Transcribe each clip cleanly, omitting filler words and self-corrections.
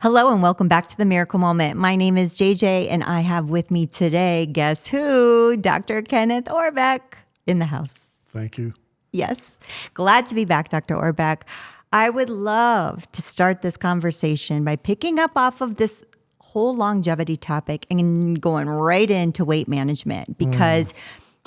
Hello and welcome back to the Miracle Moment. My name is JJ and I have with me today, guess who? Dr. Kenneth Orbeck in the house. Thank you. Yes. Glad to be back, Dr. Orbeck. I would love to start this conversation by picking up off of this whole longevity topic and going right into weight management because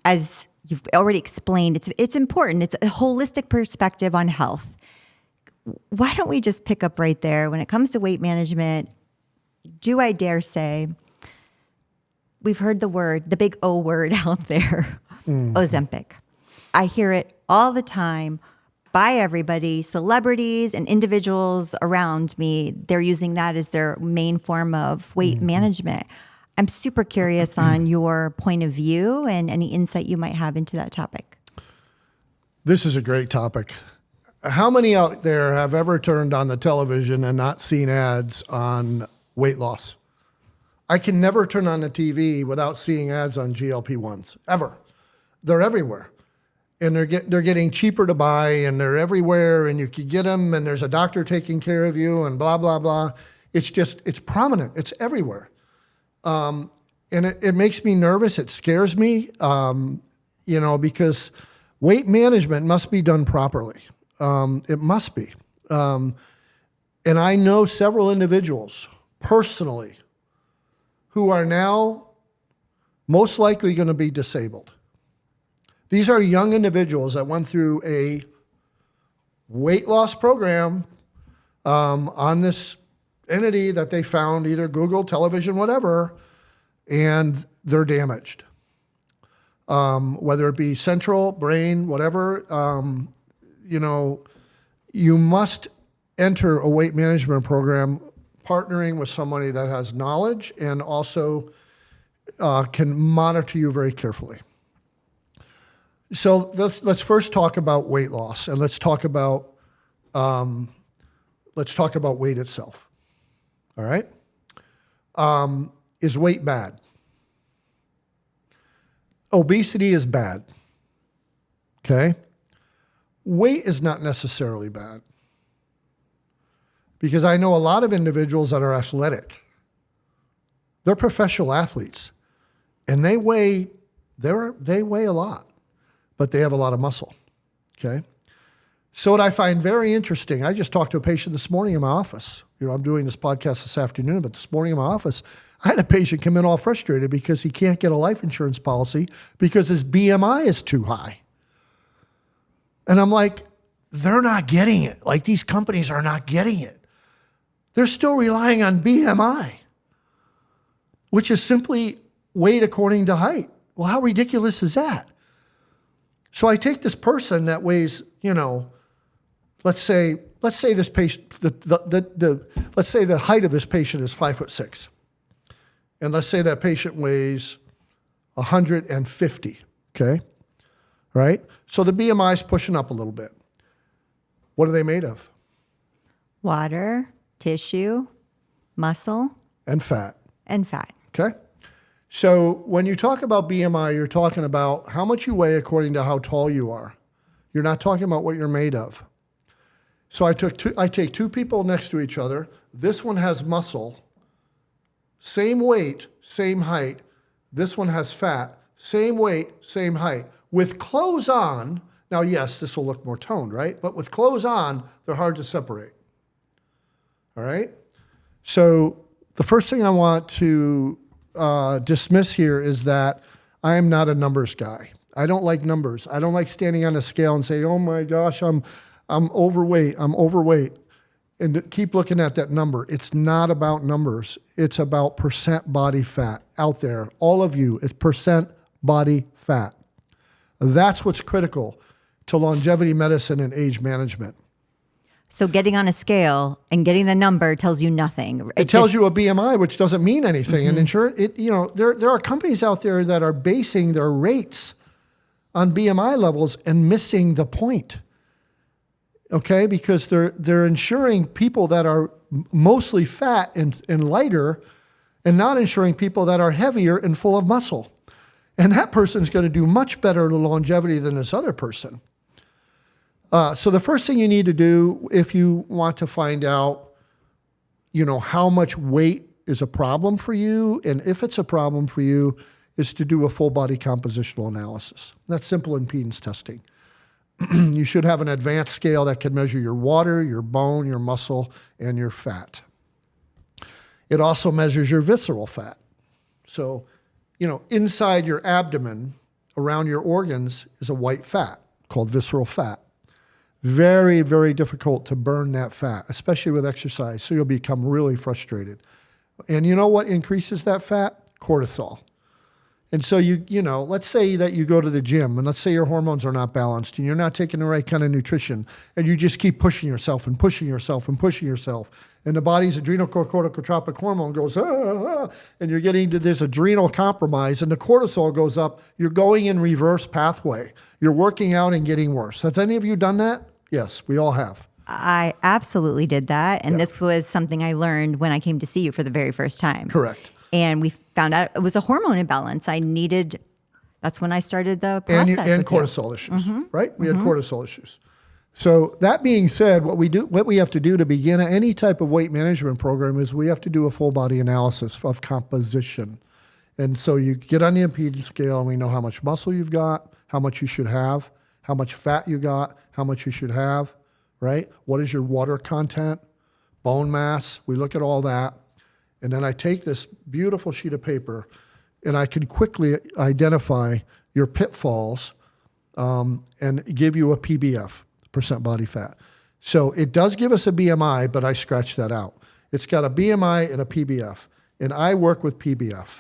as you've already explained, it's important. It's a holistic perspective on health. Why don't we just pick up right there? When it comes to weight management, do I dare say, we've heard the big O word out there, Ozempic. I hear it all the time by everybody, celebrities and individuals around me. They're using that as their main form of weight management. I'm super curious on your point of view and any insight you might have into that topic. This is a great topic. How many out there have ever turned on the television and not seen ads on weight loss? I can never turn on the TV without seeing ads on GLP-1s, ever. They're everywhere. And they're getting cheaper to buy, and they're everywhere, and you can get them, and there's a doctor taking care of you, and blah, blah, blah. It's prominent. It's everywhere. And it makes me nervous. It scares me, because weight management must be done properly. It must be. And I know several individuals personally who are now most likely going to be disabled. These are young individuals that went through a weight loss program on this entity that they found, either Google, television, whatever, and they're damaged. Whether it be central, brain, whatever, you must enter a weight management program partnering with somebody that has knowledge and also can monitor you very carefully. So let's first talk about weight loss, and let's talk about weight itself. All right? Is weight bad? Obesity is bad. Okay? Weight is not necessarily bad, because I know a lot of individuals that are athletic. They're professional athletes, and they weigh a lot, but they have a lot of muscle. Okay, so what I find very interesting, I just talked to a patient this morning in my office. I'm doing this podcast this afternoon, but this morning in my office, I had a patient come in all frustrated because he can't get a life insurance policy because his BMI is too high. And I'm like, they're not getting it. Like, these companies are not getting it. They're still relying on BMI, which is simply weight according to height. Well, how ridiculous is that? So I take this person that weighs, let's say this patient, let's say the height of this patient is 5'6", and let's say that patient weighs 150. Okay. Right? So the BMI is pushing up a little bit. What are they made of? Water, tissue, muscle. And fat. Okay? So when you talk about BMI, you're talking about how much you weigh according to how tall you are. You're not talking about what you're made of. So I take two people next to each other. This one has muscle, same weight, same height. This one has fat, same weight, same height. With clothes on, now yes, this will look more toned, right? But with clothes on, they're hard to separate. All right? So the first thing I want to dismiss here is that I am not a numbers guy. I don't like numbers. I don't like standing on a scale and say, oh my gosh, I'm overweight, and keep looking at that number. It's not about numbers. It's about percent body fat out there. All of you, it's percent body fat. That's what's critical to longevity medicine and age management. So getting on a scale and getting the number tells you nothing. It tells you a BMI, which doesn't mean anything. And insurance, there are companies out there that are basing their rates on BMI levels and missing the point. Okay, because they're insuring people that are mostly fat and lighter, and not insuring people that are heavier and full of muscle. And that person's going to do much better in longevity than this other person. So the first thing you need to do if you want to find out how much weight is a problem for you. And if it's a problem for you, is to do a full body compositional analysis. That's simple impedance testing. You should have an advanced scale that can measure your water, your bone, your muscle, and your fat. It also measures your visceral fat. So, inside your abdomen, around your organs, is a white fat called visceral fat. Very, very difficult to burn that fat, especially with exercise. So you'll become really frustrated. And you know what increases that fat? Cortisol. And so let's say that you go to the gym and let's say your hormones are not balanced and you're not taking the right kind of nutrition and you just keep pushing yourself and pushing yourself and pushing yourself. And the body's adrenocorticotropic hormone goes, and you're getting to this adrenal compromise and the cortisol goes up. You're going in reverse pathway. You're working out and getting worse. Has any of you done that? Yes, we all have. I absolutely did that. And this was something I learned when I came to see you for the very first time. Correct. And we found out it was a hormone imbalance. That's when I started the process. And cortisol issues, right? We had cortisol issues. So that being said, what we have to do to begin any type of weight management program is we have to do a full body analysis of composition. And so you get on the impedance scale and we know how much muscle you've got, how much you should have, how much fat you got, how much you should have, right? What is your water content, bone mass? We look at all that. And then I take this beautiful sheet of paper and I can quickly identify your pitfalls and give you a PBF, percent body fat. So it does give us a BMI, but I scratched that out. It's got a BMI and a PBF. And I work with PBF,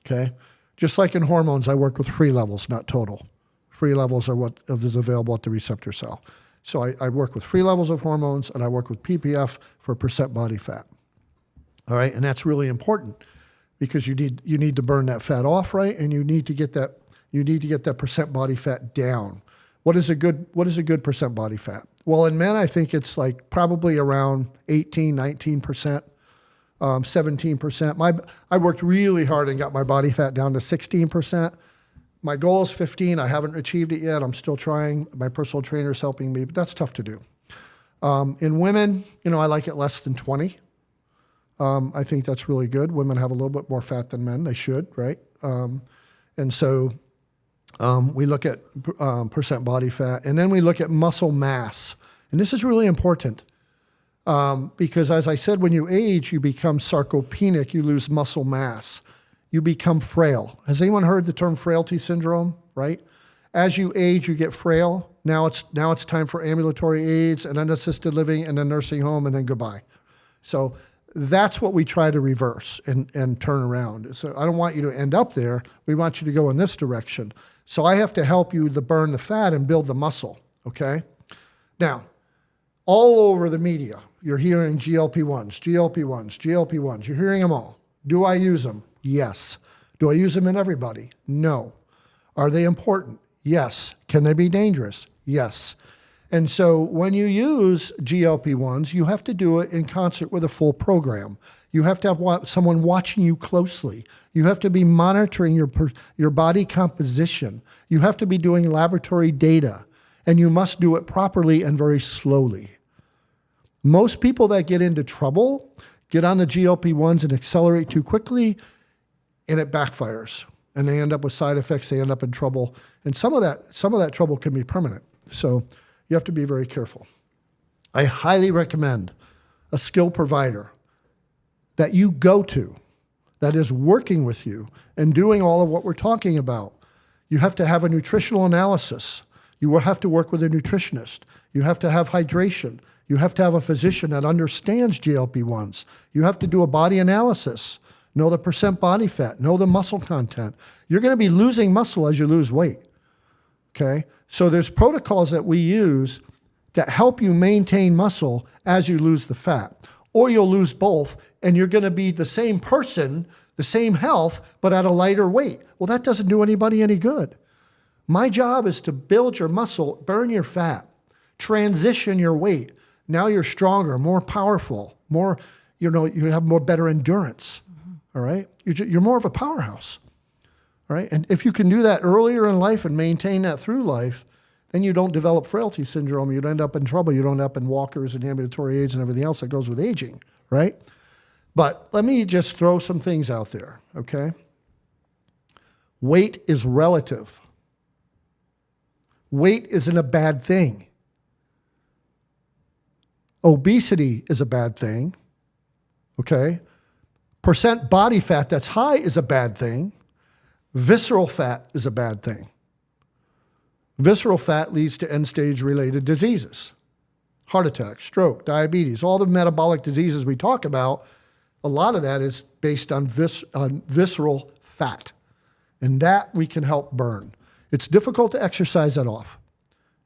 okay? Just like in hormones, I work with free levels, not total. Free levels are what is available at the receptor cell. So I work with free levels of hormones and I work with PBF for percent body fat. All right, and that's really important because you need to burn that fat off, right? And you need to get that percent body fat down. What is a good percent body fat? Well, in men, I think it's like probably around 18, 19%, 17%. I worked really hard and got my body fat down to 16%. My goal is 15. I haven't achieved it yet. I'm still trying. My personal trainer is helping me, but that's tough to do. In women, I like it less than 20. I think that's really good. Women have a little bit more fat than men. They should, right? And so we look at percent body fat, and then we look at muscle mass. And this is really important because, as I said, when you age, you become sarcopenic. You lose muscle mass. You become frail. Has anyone heard the term frailty syndrome, right? As you age, you get frail. Now it's time for ambulatory aids and unassisted living and a nursing home, and then goodbye. So that's what we try to reverse and turn around. So I don't want you to end up there. We want you to go in this direction. So I have to help you to burn the fat and build the muscle, okay? Now, all over the media, you're hearing GLP-1s, GLP-1s, GLP-1s. You're hearing them all. Do I use them? Yes. Do I use them in everybody? No. Are they important? Yes. Can they be dangerous? Yes. And so when you use GLP-1s, you have to do it in concert with a full program. You have to have someone watching you closely. You have to be monitoring your body composition. You have to be doing laboratory data, and you must do it properly and very slowly. Most people that get into trouble get on the GLP-1s and accelerate too quickly, and it backfires. And they end up with side effects. They end up in trouble. And some of that trouble can be permanent. So you have to be very careful. I highly recommend a skill provider that you go to that is working with you and doing all of what we're talking about. You have to have a nutritional analysis. You will have to work with a nutritionist. You have to have hydration. You have to have a physician that understands GLP-1s. You have to do a body analysis, know the percent body fat, know the muscle content. You're going to be losing muscle as you lose weight, okay? So there's protocols that we use that help you maintain muscle as you lose the fat. Or you'll lose both, and you're going to be the same person, the same health, but at a lighter weight. Well, that doesn't do anybody any good. My job is to build your muscle, burn your fat, transition your weight. Now you're stronger, more powerful, more, you have more better endurance, all right? You're more of a powerhouse, all right? And if you can do that earlier in life and maintain that through life, then you don't develop frailty syndrome. You'd end up in trouble. You don't end up in walkers and ambulatory aids and everything else that goes with aging, right? But let me just throw some things out there, okay? Weight is relative. Weight isn't a bad thing. Obesity is a bad thing, okay? Percent body fat that's high is a bad thing. Visceral fat is a bad thing. Visceral fat leads to end-stage related diseases. Heart attack, stroke, diabetes, all the metabolic diseases we talk about, a lot of that is based on visceral fat. And that we can help burn. It's difficult to exercise that off.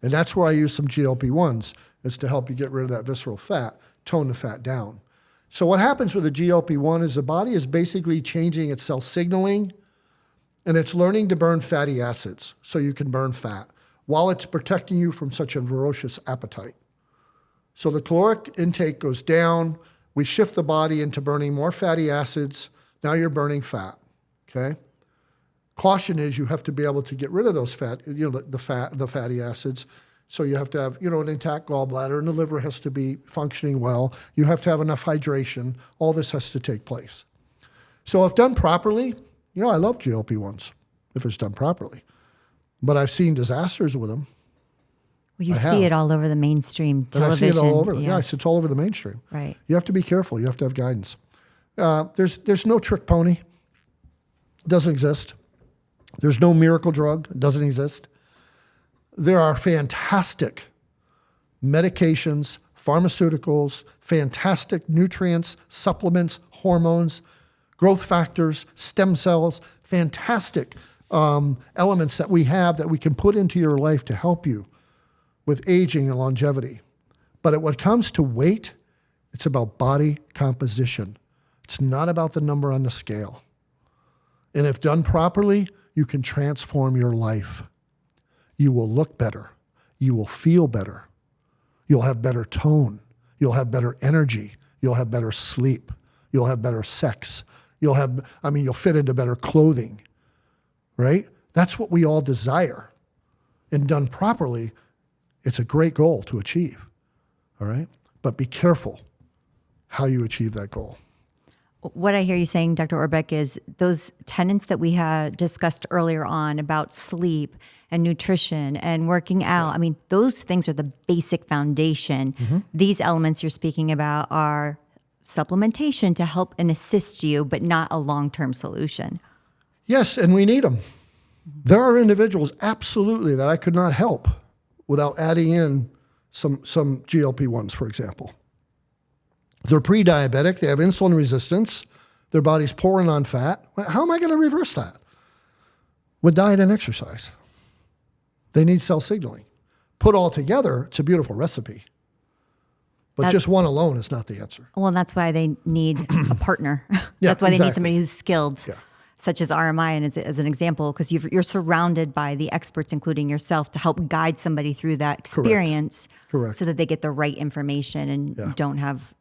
And that's where I use some GLP-1s, is to help you get rid of that visceral fat, tone the fat down. So what happens with a GLP-1 is the body is basically changing its cell signaling, and it's learning to burn fatty acids so you can burn fat while it's protecting you from such a voracious appetite. So the caloric intake goes down. We shift the body into burning more fatty acids. Now you're burning fat, okay? Caution is you have to be able to get rid of those the fatty acids. So you have to have, an intact gallbladder, and the liver has to be functioning well. You have to have enough hydration. All this has to take place. So if done properly, I love GLP-1s if it's done properly. But I've seen disasters with them. Well, you see it all over the mainstream television. And I see it all over. Yes. Yes, it's all over the mainstream. Right. You have to be careful. You have to have guidance. There's no trick pony. It doesn't exist. There's no miracle drug. It doesn't exist. There are fantastic medications, pharmaceuticals, fantastic nutrients, supplements, hormones, growth factors, stem cells, fantastic elements that we have that we can put into your life to help you with aging and longevity. But when it comes to weight, it's about body composition. It's not about the number on the scale. And if done properly, you can transform your life. You will look better. You will feel better. You'll have better tone. You'll have better energy. You'll have better sleep. You'll have better sex. You'll fit into better clothing, right? That's what we all desire. And done properly, it's a great goal to achieve, all right? But be careful how you achieve that goal. What I hear you saying, Dr. Orbeck, is those tenets that we had discussed earlier on about sleep and nutrition and working out. Those things are the basic foundation. Mm-hmm. These elements you're speaking about are supplementation to help and assist you, but not a long-term solution. Yes, and we need them. There are individuals, absolutely, that I could not help without adding in some GLP-1s, for example. They're pre-diabetic, they have insulin resistance, their body's pouring on fat. How am I going to reverse that? With diet and exercise. They need cell signaling. Put all together, it's a beautiful recipe. But just one alone is not the answer. Well, that's why they need a partner. Yeah, that's why they exactly. need somebody who's skilled, such as RMI, and as an example, because you're surrounded by the experts, including yourself, to help guide somebody through that experience. Correct. So that they get the right information and don't have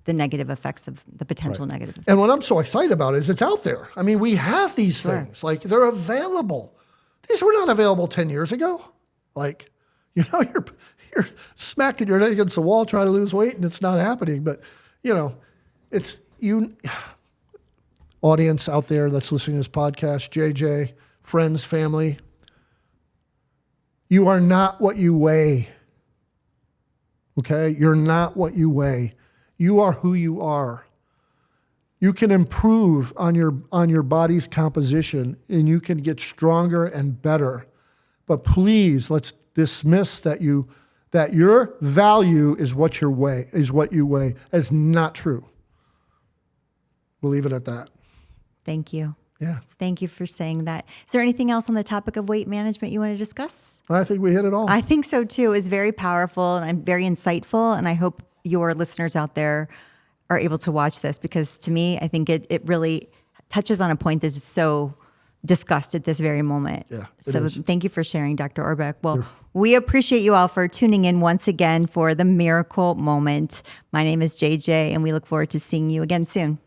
the negative effects of the potential negative effects. And what I'm so excited about is it's out there. We have these things. Like, they're available. These were not available 10 years ago. You're smacking your head against the wall trying to lose weight and it's not happening. But, it's you, audience out there that's listening to this podcast, JJ, friends, family, you are not what you weigh. Okay? You're not what you weigh. You are who you are. You can improve on your body's composition and you can get stronger and better. But please, let's dismiss that your value is what you weigh as not true. We'll leave it at that. Thank you. Yeah. Thank you for saying that. Is there anything else on the topic of weight management you want to discuss? I think we hit it all. I think so too. It's very powerful and very insightful. And I hope your listeners out there are able to watch this, because to me, I think it really touches on a point that is so discussed at this very moment. Yeah, so thank you for sharing, Dr. Orbeck. Well, we appreciate you all for tuning in once again for the Miracle Moment. My name is JJ, and we look forward to seeing you again soon.